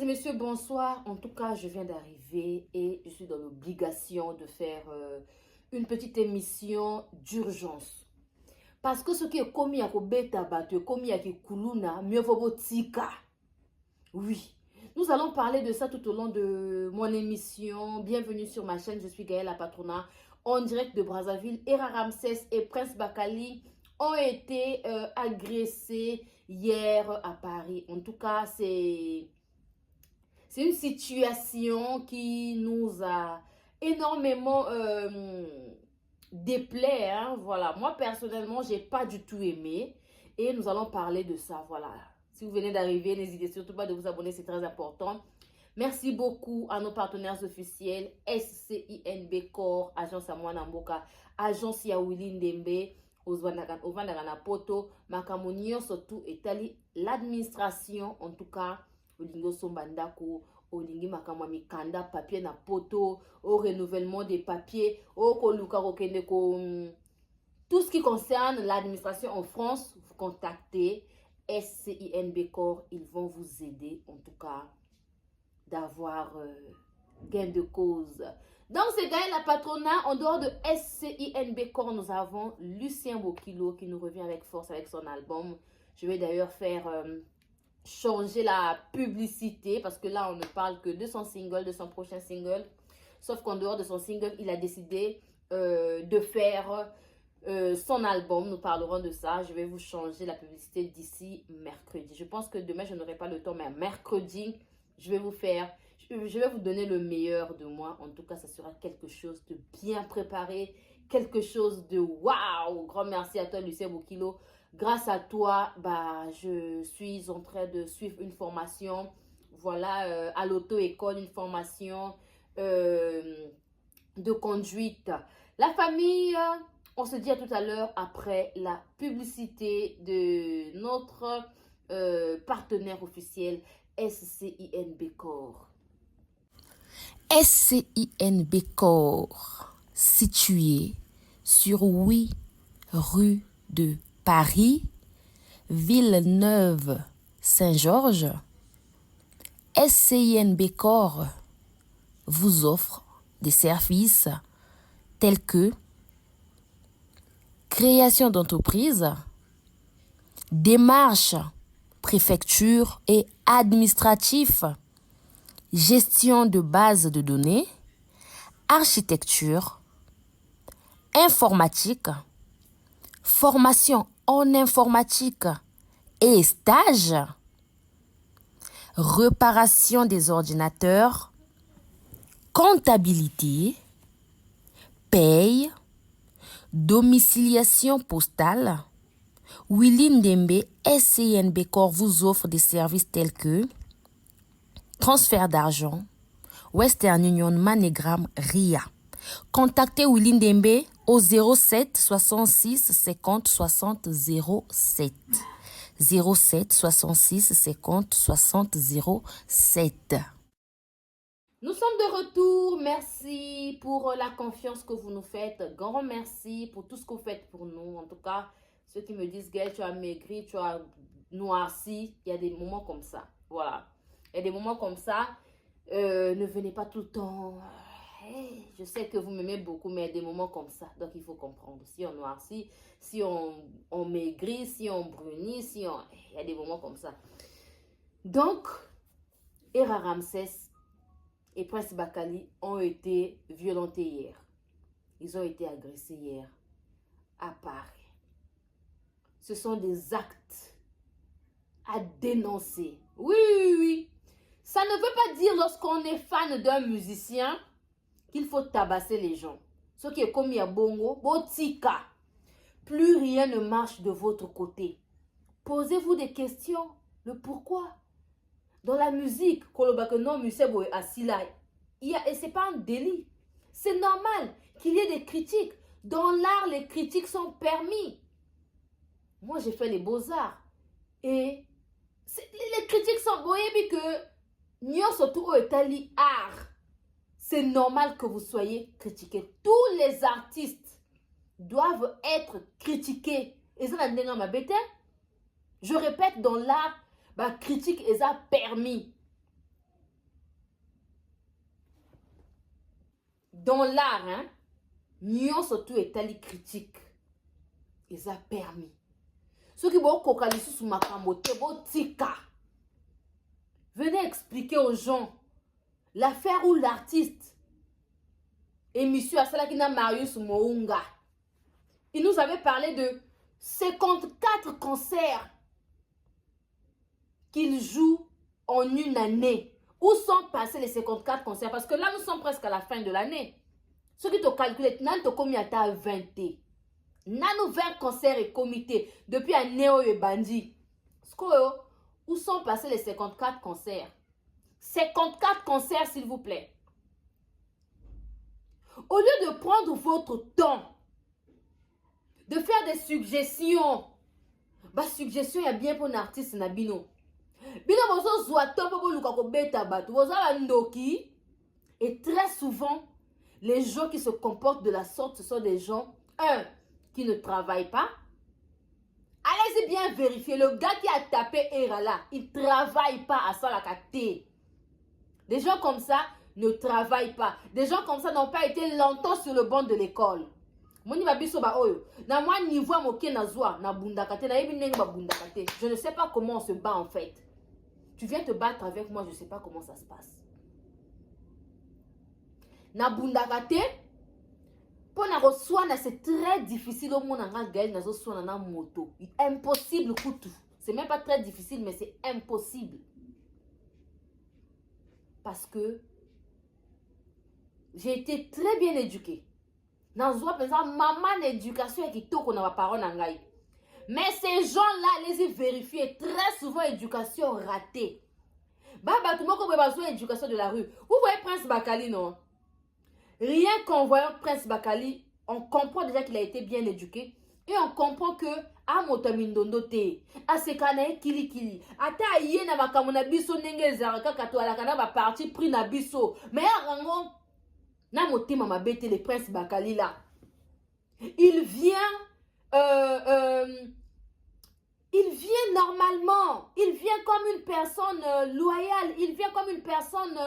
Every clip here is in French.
messieurs, bonsoir. En tout cas, je viens d'arriver et je suis dans l'obligation de faire une petite émission d'urgence. Parce que ce qui est commis à Kobeta Batu, commis à Kikuluna, mieux vaut tika. Oui, nous allons parler de ça tout au long de mon émission. Bienvenue sur ma chaîne, je suis Gaëlle la Patrona, en direct de Brazzaville. Hera Ramsès et Prince Bakali ont été agressés hier à Paris. En tout cas, c'est une situation qui nous a énormément déplaît. Hein, voilà. Moi, personnellement, j'ai pas du tout aimé. Et nous allons parler de ça. Voilà. Si vous venez d'arriver, n'hésitez surtout pas de vous abonner, c'est très important. Merci beaucoup à nos partenaires officiels, SCINB Corps, Agence Amwana Mboka, Agence Yawili Ndembe, Ovandagana Poto, Makamunio, surtout Etali, l'administration, en tout cas, Olingo Sombandako, Olingi Makamami Kanda, papier na poto, au renouvellement des papiers, au Koluka Rokeneko, tout ce qui concerne l'administration en France, vous contactez SCINB Corps, ils vont vous aider, en tout cas, d'avoir gain de cause. Donc, c'est Gaëlle la Patrona. En dehors de SCINB Corps, nous avons Lucien Bokilo qui nous revient avec force avec son album. Je vais d'ailleurs faire changer la publicité parce que là, on ne parle que de son single, de son prochain single. Sauf qu'en dehors de son single, il a décidé de faire son album. Nous parlerons de ça. Je vais vous changer la publicité d'ici mercredi. Je pense que demain, je n'aurai pas le temps, mais mercredi, je vais vous donner le meilleur de moi. En tout cas, ça sera quelque chose de bien préparé, quelque chose de waouh. Grand merci à toi, Lucien Bokilo. Grâce à toi, je suis en train de suivre une formation, voilà, à l'auto-école, une formation de conduite. La famille, on se dit à tout à l'heure après la publicité de notre partenaire officiel, SCINB Corps. SCINB Corps, situé sur 8 rue de Paris, Villeneuve-Saint-Georges. SCINB Corps vous offre des services tels que création d'entreprise, démarches, préfecture et administratif, gestion de bases de données, architecture, informatique, formation en informatique et stage, réparation des ordinateurs, comptabilité, paye, domiciliation postale. Willy Ndembe, SCINB Corps vous offre des services tels que transfert d'argent, Western Union, MoneyGram, RIA. Contactez Willy Ndembe au 07 66 50 60 07. 07 66 50 60 07. Nous sommes de retour. Merci pour la confiance que vous nous faites. Grand merci pour tout ce que vous faites pour nous. En tout cas, ceux qui me disent, Gaëlle, tu as maigri, tu as noirci. Il y a des moments comme ça. Voilà. Il y a des moments comme ça. Ne venez pas tout le temps. Je sais que vous m'aimez beaucoup, mais il y a des moments comme ça. Donc, il faut comprendre. Si on noircit, si on maigrit, si on brunit, il y a des moments comme ça. Donc, Hera Ramsès et Prince Bakali ont été violentés hier. Ils ont été agressés hier à Paris. Ce sont des actes à dénoncer. Oui, oui, oui. Ça ne veut pas dire lorsqu'on est fan d'un musicien qu'il faut tabasser les gens. Ce qui est commis à Bongo, Botika. Plus rien ne marche de votre côté. Posez-vous des questions. Le pourquoi. Dans la musique, et ce n'est pas un délit. C'est normal qu'il y ait des critiques. Dans l'art, les critiques sont permis. Moi, j'ai fait les beaux-arts. Et les critiques sont boyébi que nous surtout au Italie art. C'est normal que vous soyez critiqués. Tous les artistes doivent être critiqués. Et ça, je répète, dans l'art, critique est ça permis. dans l'art, hein, nous surtout étali critique. Ils ont permis. Ceux qui vont kokalisu sous ma camote, vont tika. Venez expliquer aux gens l'affaire où l'artiste émission Asalakina Marius Mounga. Il nous avait parlé de 54 concerts qu'il joue en une année. Où sont passés les 54 concerts? Parce que là, nous sommes presque à la fin de l'année. Ceux qui te calculent, nan te commis à 20. Nano 20 concerts et comités depuis un néo et bandi. Où sont passés les 54 concerts? 54 concerts, s'il vous plaît. Au lieu de prendre votre temps, de faire des suggestions, bah suggestion y a bien pour un artiste nabino. Bino bozo zoato popo lukako beta batu, bozo ndoki. Et très souvent, les gens qui se comportent de la sorte, ce sont des gens, qui ne travaillent pas. Allez-y bien vérifier. Le gars qui a tapé Erala, il ne travaille pas à ça la caté. Des gens comme ça ne travaillent pas. Des gens comme ça n'ont pas été longtemps sur le banc de l'école. Je ne sais pas comment on se bat en fait. Tu viens te battre avec moi, je ne sais pas comment ça se passe. Na bundakate, c'est très difficile au monde en moto. Impossible koutou. C'est même pas très difficile, mais c'est impossible. Parce que j'ai été très bien éduquée. Dans maman éducation qui toque na parole nangai. Mais ces gens-là, les vérifier très souvent éducation ratée. Baba tout le monde a besoin d'éducation de la rue. Vous voyez Prince Bakali, non? Rien qu'en voyant Prince Bakali, on comprend déjà qu'il a été bien éduqué. Et on comprend que a motamindondo te, a sekane kili kili, ata yé na makamona biso nenge zaraka kato alakana ba parti pris na biso. Mais rango na motema mabete le Prince Bakali là. Il vient normalement, il vient comme une personne loyale, il vient comme une personne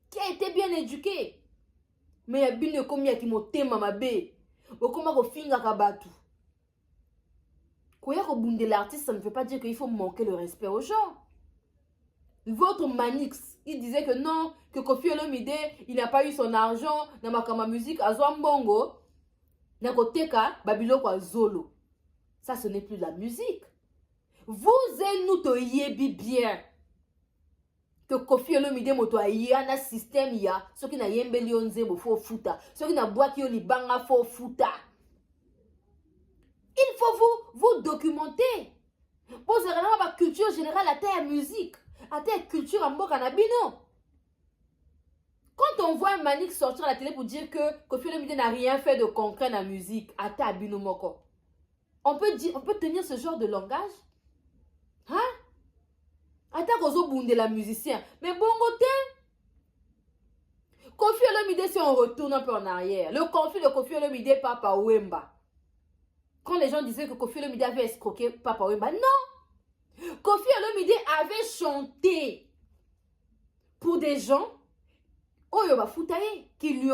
qui a été bien éduquée. Mais il y a bien comme il y a qui motema mabe, okoma ko finga kabatu. Koya ko bunde l'artiste, ça ne veut pas dire qu'il faut manquer le respect aux gens. Votre Manix, il disait que non, que Koffi Olomide, il n'a pas eu son argent dans ma musique à Zwambongo, na koteka babilo kwa zolo. Ça, ce n'est plus de la musique. Vous et nous te yebi bien que Koffi Olomide moto ya na système ya, ceux qui na yembeli onze bo fo futa, ceux qui na bois qui oli banga fo futa. Il faut vous documenter. Posez la culture générale à ta musique, à ta culture en bokanabino. Quand on voit un Manix sortir à la télé pour dire que Koffi Olomide n'a rien fait de concret dans la musique, à ta bino moko. On peut tenir ce genre de langage? Hein? Ata kozo bunde la musicien. Mais bon côté. Koffi Olomide, si on retourne un peu en arrière, le conflit de Koffi Olomide Papa Wemba. Quand les gens disaient que Koffi Olomide avait escroqué Papa Wemba, non! Koffi Olomide avait chanté pour des gens Oyoba Foutaye qui lui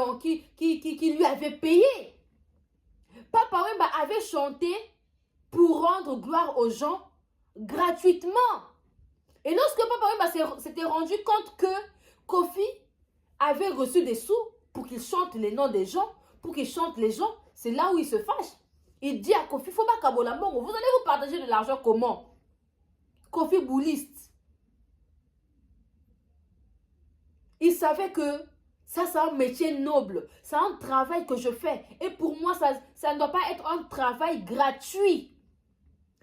avaient payé. Papa Wemba avait chanté pour rendre gloire aux gens gratuitement. Et lorsque Papa Wemba s'était rendu compte que Koffi avait reçu des sous pour qu'il chante les noms des gens, pour qu'il chante les gens, c'est là où il se fâche. Il dit à Koffi, faut pas kabolambongo, vous allez vous partager de l'argent comment? Koffi bouliste. Il savait que ça c'est un métier noble, c'est un travail que je fais. Et pour moi, ça ne doit pas être un travail gratuit.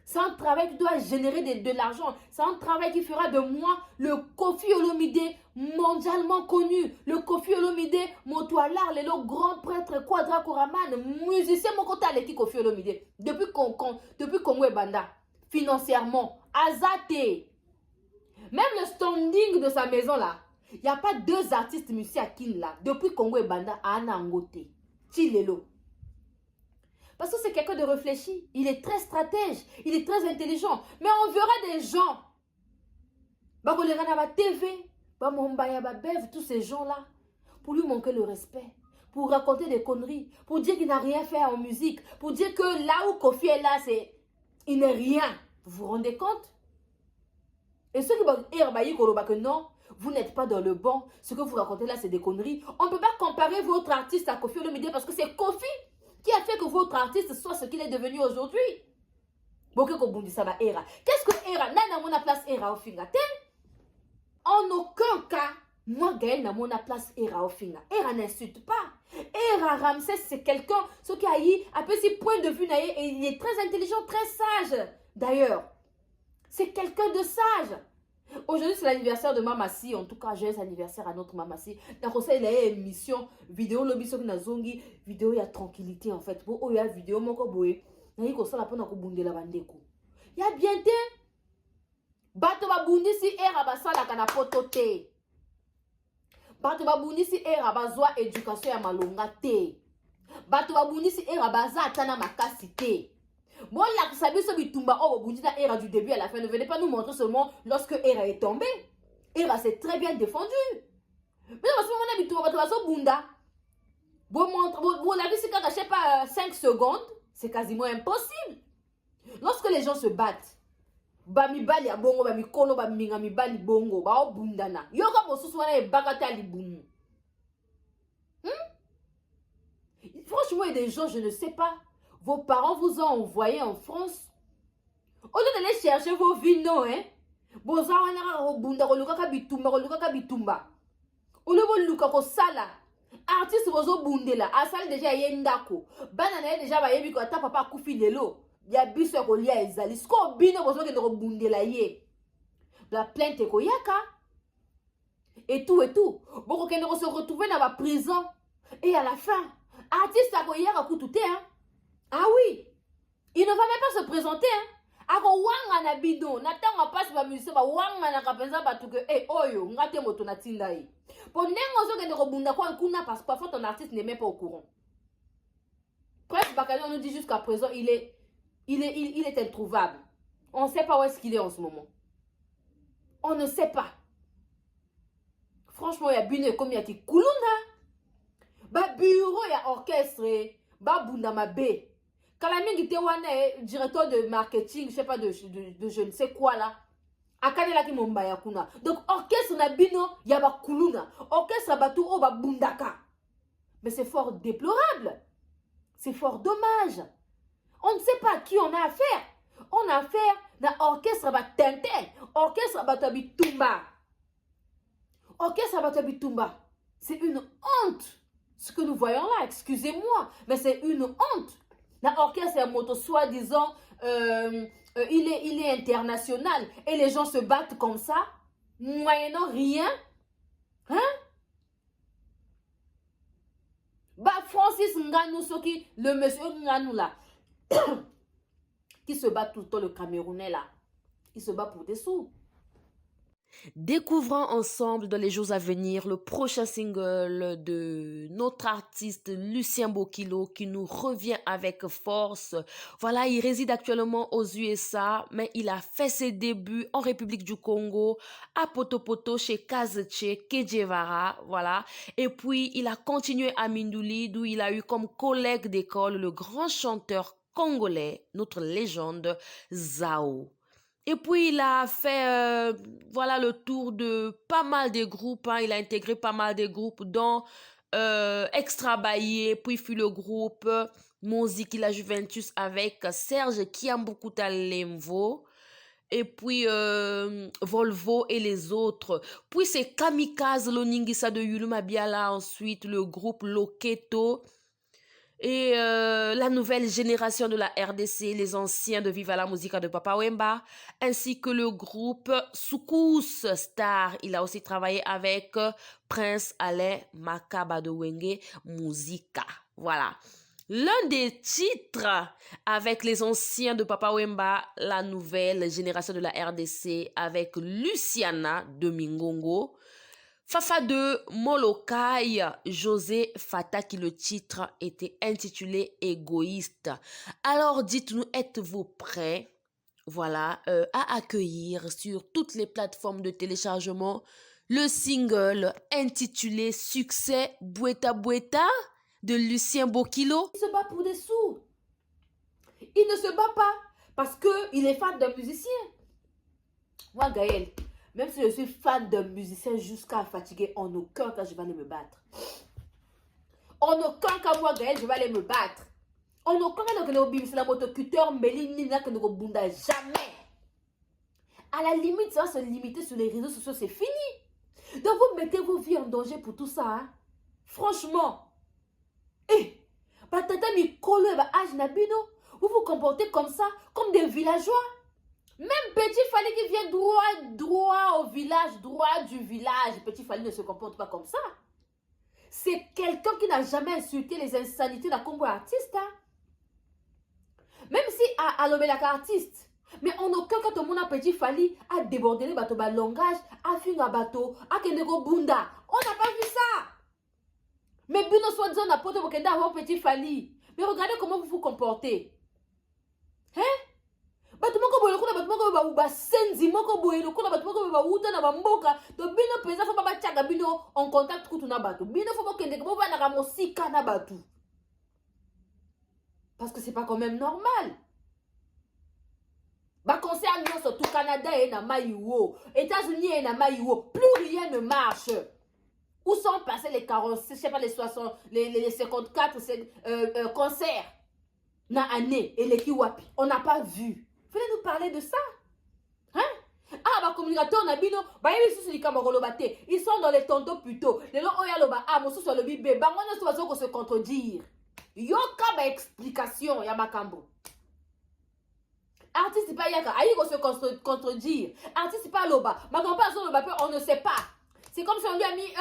C'est un travail qui doit générer de l'argent. C'est un travail qui fera de moi le Koffi Olomide mondialement connu. Le Koffi Olomide Motoalar, le grand prêtre Quadra Koraman, musicien Mokota Leki Koffi Olomide. Depuis Congo et Banda, financièrement, Azate. Même le standing de sa maison là, il n'y a pas deux artistes musiciens à Kin là. Depuis Congo et Banda, Anna Angote, Chilelo. Parce que c'est quelqu'un de réfléchi. Il est très stratège. Il est très intelligent. Mais on verra des gens. TV, tous ces gens-là. Pour lui manquer le respect. pour raconter des conneries, pour dire qu'il n'a rien fait en musique, pour dire que là où Kofi est là, il n'est rien. Vous vous rendez compte? Et ceux qui vont dire que non, vous n'êtes pas dans le bon, ce que vous racontez là, c'est des conneries. On ne peut pas comparer votre artiste à Kofi Olomide parce que c'est Kofi qui a fait que votre artiste soit ce qu'il est devenu aujourd'hui. Qu'est-ce que Era? Nana mona place Era au finga. En aucun cas, moi Gaël n'a mona place Era au finga. Era n'insulte pas. Era Ramsès, c'est quelqu'un, ce qui a eu un peu ses points de vue, et il est très intelligent, très sage. D'ailleurs, c'est quelqu'un de sage. Aujourd'hui, c'est l'anniversaire de Mamassi. En tout cas, joyeux anniversaire à notre Mamassi. Dans ça, il y a une émission vidéo, lobby sur na zongi, vidéo, il y a tranquillité en fait. Bon, il y a vidéo, mon koboé. Il y a bien te. Bato babundi si era basala kana poto te. Bato babundi si era bazwa éducation ya malonga te. Bato babundi si era baza atana makasi te. Bon, là, vous savez, ce bitumba, oh, vous dites Era du début à la fin. Ne venez pas nous montrer seulement lorsque Era est tombé. Era s'est très bien défendu. Mais parce que mon ami, tu vas se bunda. Vous l'avez dit, quand je sais pas 5 secondes, c'est quasiment impossible. Lorsque les gens se battent, bami bali ya bongo, bami kolo, bami minga mi bali bongo, ba o bundana. Yoga bo susu wana e bagata li bumu. Franchement, il y a des gens, je ne sais pas. Vos parents vous ont envoyé en France. Au lieu d'aller chercher vos vino, hein. Boza wana o bunda ko luka ka bitumba, ko luka ka bitumba. Au lieu de luka ko sala. Artiste bozo bundela, asali déjà yendako. Banana déjà ba yebi ko ata papa kufi lelo. Ya biso ko lia ezali. Sko bino bozo ke ko bundela ye. La plainte ko yaka. Et tout et tout. Boko kende ko se retrouver dans la prison. Et à la fin, artiste ko yaka kutute hein. Ah oui, il ne va même pas se présenter. Hein. Ako wanga na bidon, na tango passe ba musicien ba wanga na kapenza batu ke oyo ngate moto na tinda yi. Pour nengo zo kende ko bunda kwa kuna parce que parfois ton artiste n'est même pas au courant. Bref, Bakali on nous dit jusqu'à présent il est introuvable. On ne sait pas où est-ce qu'il est en ce moment. On ne sait pas. Franchement, il y a bine comme il y a ti kuluna. Ba bureau il y a orchestre, ba bunda mabe. Kalami Gite wana directeur de marketing, je sais pas de je ne sais quoi là. Akane ki mombaya kuna. Donc orchestre na bino yaba kuluna. Orchestre batu o ba bundaka. Mais c'est fort déplorable. C'est fort dommage. On ne sait pas à qui on a affaire. On a affaire na orchestre ba tintin, orchestre ba tabitumba. Orchestre ba tabitumba. C'est une honte. Ce que nous voyons là, excusez-moi, mais c'est une honte. L'orchestre est moto, soi-disant, il est international. Et les gens se battent comme ça, moyennant rien. Hein? Bah, Francis Nganou, le monsieur Nganou là, qui se bat tout le temps, le Camerounais là, il se bat pour des sous. Découvrons ensemble dans les jours à venir le prochain single de notre artiste Lucien Bokilo qui nous revient avec force. Voilà, il réside actuellement aux USA, mais il a fait ses débuts en République du Congo, à Potopoto, chez Kazeche Kejevara, voilà. Et puis, il a continué à Mindouli, d'où il a eu comme collègue d'école le grand chanteur congolais, notre légende, Zao. Et puis, il a fait voilà, le tour de pas mal de groupes. Hein. Il a intégré pas mal de groupes, dont Extra Baye, puis fut le groupe Monziki La Juventus avec Serge Kiambukuta Lemvo, et puis Volvo et les autres. Puis c'est Kamikaze Loningisa de Yuluma Biala, ensuite le groupe Loketo. Et la nouvelle génération de la RDC, les anciens de Viva la Musica de Papa Wemba, ainsi que le groupe Soukous Star. Il a aussi travaillé avec Prince Alain Makaba de Wenge Musica. Voilà. L'un des titres avec les anciens de Papa Wemba, la nouvelle génération de la RDC avec Luciana de Mingongo. Fafa de Molokai, José Fata, qui le titre était intitulé Égoïste. Alors dites-nous, êtes-vous prêts, voilà, à accueillir sur toutes les plateformes de téléchargement le single intitulé Succès Boueta Boueta? de Lucien Bokilo. Il se bat pour des sous. Il ne se bat pas parce qu'il est fan d'un musicien. Moi, Gaël, même si je suis fan d'un musicien jusqu'à fatiguer, en aucun cas je vais aller me battre. En aucun cas, moi, Gaël, je vais aller me battre. En aucun cas, c'est la motocuteur, Méline, que nous ne jamais. À la limite, ça va se limiter sur les réseaux sociaux, c'est fini. Donc, vous mettez vos vies en danger pour tout ça. Hein? Franchement. Eh, tata mikolo et âge nabino, vous vous comportez comme ça, comme des villageois. Même Petit Fally qui vient droit au village, droit du village, Petit Fally ne se comporte pas comme ça. C'est quelqu'un qui n'a jamais insulté les insanités d'un combo artiste. Hein? Même si à l'obélaka artiste. Mais en aucun cas, tout le monde a Petit Fally a débordé le bateau, langage, a fait un bateau, a kenego bunda. On n'a pas vu ça. Mais Bino soit disant n'a pas de avoir Petit Fally. Mais regardez comment vous vous comportez. Hein? Batumoko boye kuna batumoko ba uba senzi moko boye kuna batumoko ba uta na bamboka to bino pesa fo baba tchaga bino en contact kutu na batu bino fo bokende ko ba na ka mosika na batu parce que c'est pas quand même normal. Ba concert nyonso tout Canada et na mayiwo, États-Unis et na mayiwo, plus rien ne marche. Où sont passés les 46, je sais pas les 60, les 54 concerts na année et les kiwapi? On n'a pas vu. Venez nous parler de ça. Hein? Ah, bah, communicateur, Nabino, bah, ils sont dans les tontos plutôt. Les gens, oh, yaloba, ah, mon sous le bibé, bah, on ne se contredire. Yoka, bah, explication, Yamakambo. Artiste, pas yaka, aïe, on se contredire. Artiste, pas loba, ma grand-père, on ne sait pas. C'est comme si on lui a mis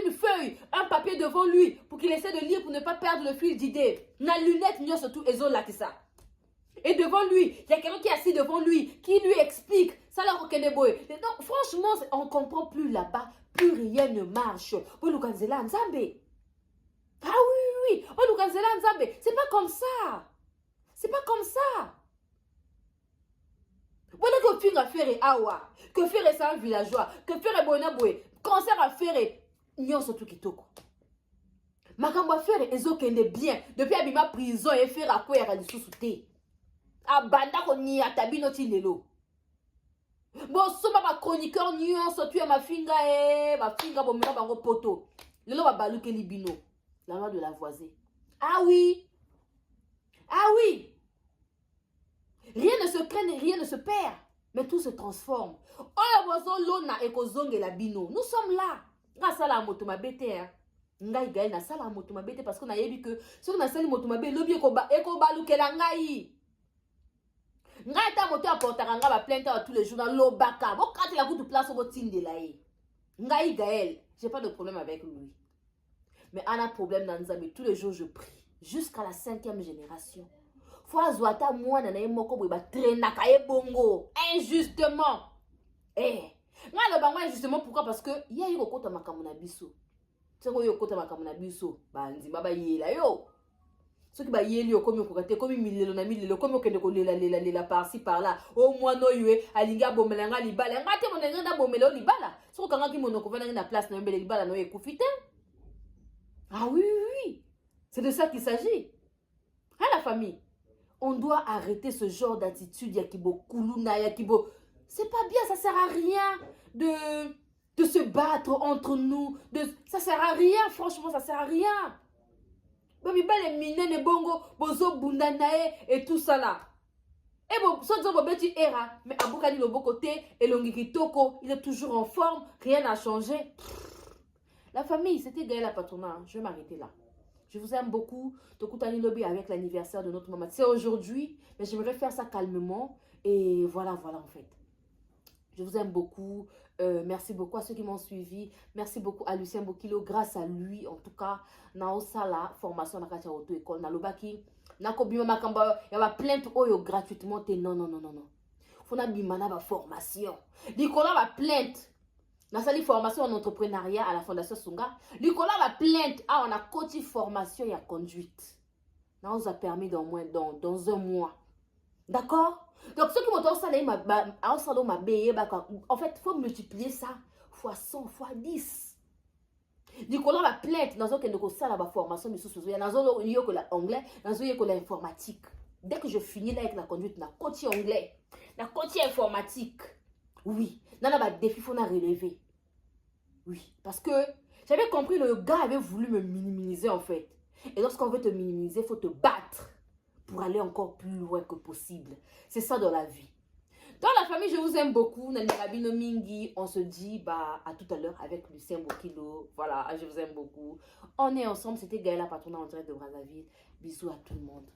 une feuille, un papier devant lui pour qu'il essaie de lire pour ne pas perdre le fil d'idée. Na lunette, n'y a surtout, et là, que ça. Et devant lui, il y a quelqu'un qui est assis devant lui, qui lui explique. Ça là, donc, franchement, on ne comprend plus là-bas. Plus rien ne marche. Ah oui, oui, oui. C'est pas comme ça. C'est pas comme ça. Voilà que faire à faire awa. Que faire c'est un villageois. Que faire bonaboué. Concert à faire nyon surtout kitoko. Makambo à faire ezokende bien. Depuis abima prison et faire à quoi elle sous-souté. Abanda ko ni atabino ti lelo. Bon soma ba chroniqueur nyonso tu ma finga bo mena bango poto. Lelo ba baluke libino. La loi de la voisine. Ah oui. Ah oui. Rien ne se crée, rien ne se perd, mais tout se transforme. Oh bozo lona ekozonge la bino. Nous sommes là. Grâce à la moto ma bête. Ngai gaï na sala moto ma bête parce qu'on a vu que si on a sali moto ma bête lobi ekobaluke la ngai. Ngai ta moto apporta nga ba plainte tous les jours dans l'obaka. Bon quand il a goût de place au tinde là. Ngai Gaël, j'ai pas de problème avec lui. Mais on a problème dans Nzambe, tous les jours je prie jusqu'à la 5e génération. Fois Zwata moi na moko boy ba traîna kaye bongo injustement. Eh, nga lo bango injustement pourquoi parce que ya yiko kota makambo na biso. Tsengo yo kota makambo na biso, ba nzima ba yela yo. Ceux qui ba yeli yo komi okokate komi milelo na milelo komi okende ko lela par-ci par-là. Au moins no yue alinga bomelanga libala. Ngate monenga na bomelo libala. So kanga ki monoko vana na place na mbele libala no ekufite. Ah oui oui oui. C'est de ça qu'il s'agit. Hein la famille? On doit arrêter ce genre d'attitude yakibo kuluna yakibo. C'est pas bien, ça sert à rien de se battre entre nous. Ça sert à rien, franchement, ça sert à rien. Les minene bongo, bozo bundanae et tout ça là. Et bon, ça dit era, mais Aboukani le beau côté et l'ongikitoko, il est toujours en forme, rien n'a changé. La famille, c'était Gaël la patronat. Je vais m'arrêter là. Je vous aime beaucoup. Tokutani Lobby avec l'anniversaire de notre maman. C'est aujourd'hui, mais j'aimerais faire ça calmement. Et voilà, voilà en fait. Je vous aime beaucoup. Merci beaucoup à ceux qui m'ont suivi. Merci beaucoup à Lucien Bokilo. Grâce à lui, en tout cas, Naosala, formation na kacha auto école na lobaki. Nako bima makamba, y a plainte oyo gratuitement. Non, non, non, non, non. Fona bimana ba formation. Nicolas va plainte. Dans sa formation en entrepreneuriat à la Fondation Sunga, Nicolas va plainte. Ah, on a coaché formation et à conduite. Ça nous a permis dans un mois. D'accord? Donc, ceux qui m'ont dit en fait, il faut multiplier ça fois 100, fois 10. Nicolas va plainte dans la formation de sous il y a dans l'anglais dans l'informatique. Dès que je finis là avec la conduite na côté anglais na côté informatique, oui nana ba défi faut na relever. Oui, parce que j'avais compris le gars avait voulu me minimiser en fait. Et lorsqu'on veut te minimiser, il faut te battre pour aller encore plus loin que possible. C'est ça dans la vie. Dans la famille, je vous aime beaucoup. Nanirabino Mingi, on se dit à tout à l'heure avec Lucien Bokilo. Voilà, je vous aime beaucoup. On est ensemble, c'était Gaëla Patrona en direct de Brazzaville. Bisous à tout le monde.